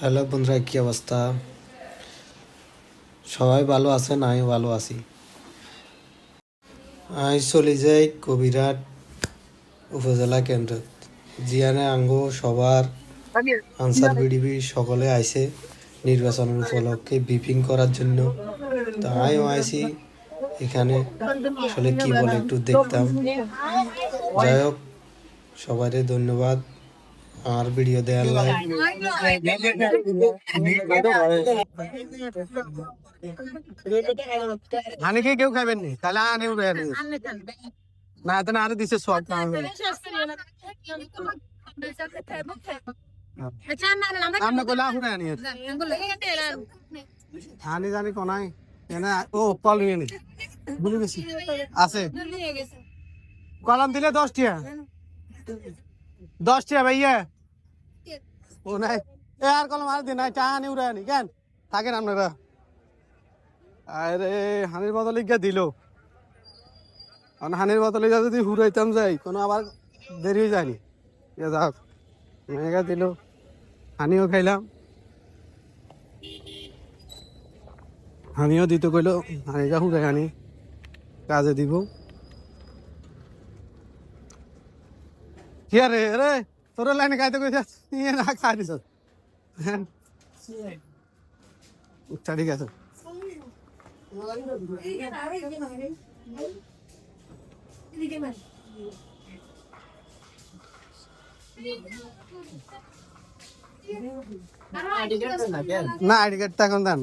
Hello বন্ধুরা, কি অবস্থা? সবাই ভালো আছেন? আমি ভালো আছি। আমি চলে যাই কবিরহাট উপজেলা কেন্দ্র। জিয়ানে আঙ্গ সবার আনসার বিডিবি সকলে আইছে নির্বাচনের উপলক্ষে ব্রিফিং করার জন্য। তো আমিও আইছি এখানে, আসলে কি বলে একটু দেখতাম। যাই হোক, সবাইকে ধন্যবাদ আমার ভিডিও দেওয়ার লাই। হানিকে কেউ খাবেন নি, তাহলে আনি না এত আরো দিছে সব আমরা কইলা হুরে আনি হানি জানি কোনাই এনা ও কল নিয়ে নি ভুলে গেছি আছে কলম দিলে 10 টাকা 10 টাকা ভাইয়া ও নাই এ আর কলম আর দিন নাই চা আনি উড়ে আনি কেন থাকেন আপনারা আরে হানির বদলে গিয়ে দিল হানির বদলে যদি হুরাইতাম যাই কোনো আবার দেরি হয়ে যায়নি যাক মেঘা দিল হানিও খাইলাম হানিও দিতে কইলো হানিকা হুরাই হানি কাজে দিব কি আরে রে তোর লাইনে খাইতে কইছিস নিয়ে না খাই দিছ আচ্ছা ঠিক আছে না আইডি কার্ডটা এখন দেন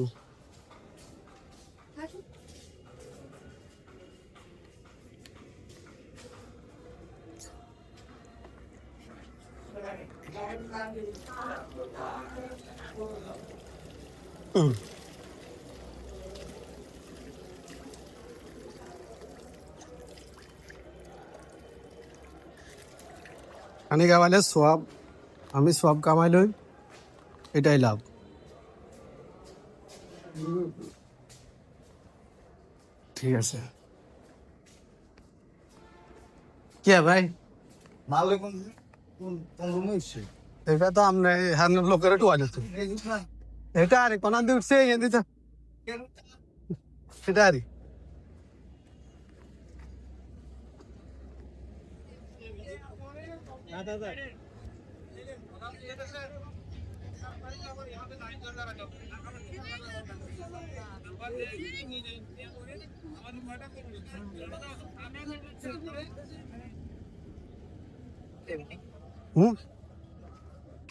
হানি কামাইলে সব আমি সব কামাই লই এটাই লাভ ঠিক আছে কে ভাই এটা তো আমরা হান লোকের টুয়া দিচ্ছি এটা আরে কোন দিন উঠছে এদিকে এটা আরে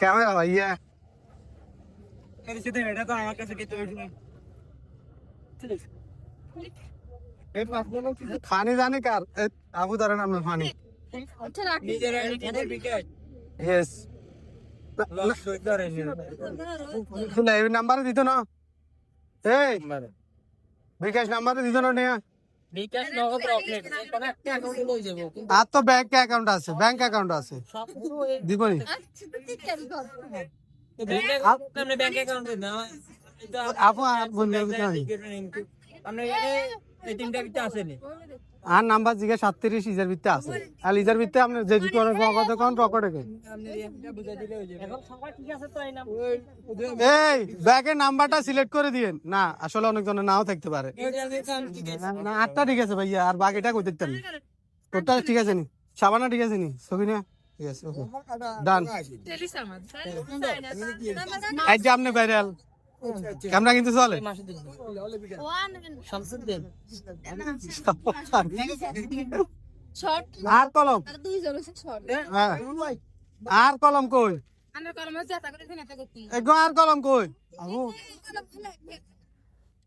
ক্যামেরা ভাইয়া এটা তো আমার কাছে ফানি জানি কার আবু দারের নাম ফানি ইয়েস নাম্বার দিত না এই বিকাশ নাম্বার দিত না নেয়া আর তো ব্যাংক অ্যাকাউন্ট আছে দিব নি আপু আর বন্ধু আর নাম্বার জিগে 37 ইজার ভিতরে আছে আর ইজার ভিতরে আপনি যে করে নগদ কোন রকটে এই ব্যাগের নাম্বারটা সিলেক্ট করে দিয়েন না আসলে অনেক জনের নাও থাকতে পারে না আটটা ঠিক আছে ভাইয়া আর বাকিটা কই দেখতেন তোরটা ঠিক আছে নি সাবানা ঠিক আছে নি সবিনা ঠিক আছে ওকে ডান এই যে আপনি ভাইরাল ক্যামেরা কিন্তু চলে আর কলম আর কলম কই আর কলম কই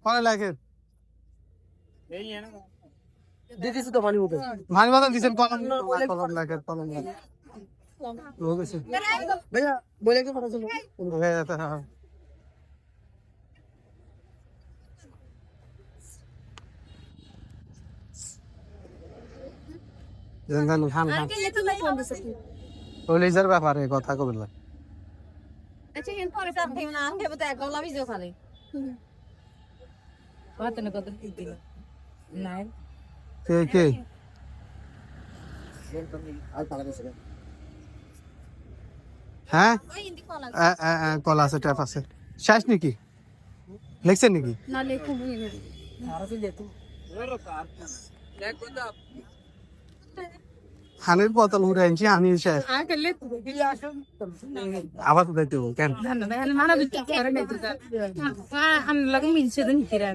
কলে লাগে দিতেছি তো মানি বাদল দিছেন কলম কলম লাগে কলম লাগে हो गए भैया बोले कि पता चलो हो जाता है জঙ্গল খান খান পুলিশের ব্যাপারে কথা কইল আচ্ছা এর পরে তার থেকে না আনবে তো এক গলা ভিজো খালি কত না কত দিল নাই কে হ্যাঁ ওই হিন্দি কলা কল আছে ট্যাপ আছে শেষ নাকি লেখছেন নাকি না লেখো হানির বোতল উড়ে আনছি হানি শেষ আগে লেখো আবার তো দাইতে কেন mana bikin kere ne tuh kan an lagi mince dan kira